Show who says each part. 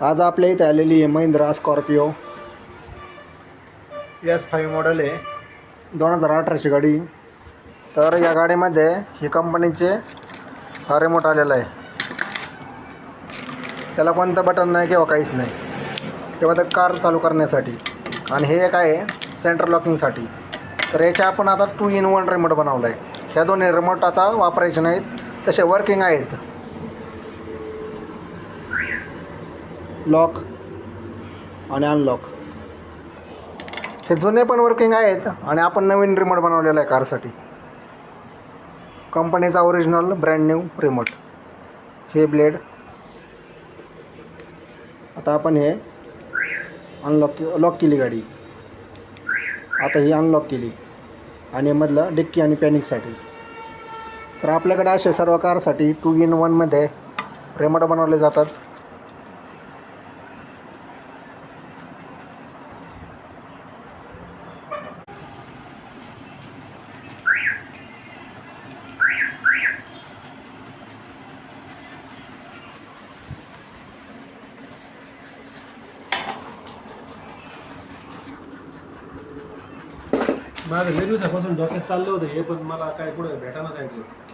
Speaker 1: आज आपल्या इथे आलेली आहे महिंद्रा स्कॉर्पिओ S5 मॉडेल आहे, 2018ची गाडी. तर या गाडीमध्ये ही कंपनीचे हा रिमोट आलेला आहे. त्याला कोणतं बटन नाही किंवा काहीच नाही, तेव्हा तर कार चालू करण्यासाठी. आणि हे एक आहे सेंटर लॉकिंगसाठी. तर याच्या आपण आता 2-in-1 रिमोट बनवला आहे. ह्या दोन्ही रिमोट आता वापरायचे नाहीत, तसे वर्किंग आहेत. लॉक आणि अनलॉक हे जुने पण वर्किंग आहेत. आणि आपण नवीन रिमोट बनवलेला आहे कारसाठी. कंपनीचा ओरिजिनल ब्रँड न्यू रिमोट. हे ब्लेड आता आपण हे लॉक केली गाडी. आता ही अनलॉक केली आणि मधलं डिक्की आणि पॅनिकसाठी. तर आपल्याकडे असे सर्व कारसाठी 2-in-1 मध्ये रिमोट बनवले जातात.
Speaker 2: माझं लय दिवसापासून डोक्यात चाललं होतं हे, पण मला काय पुढे भेटायला ॲड्रेस.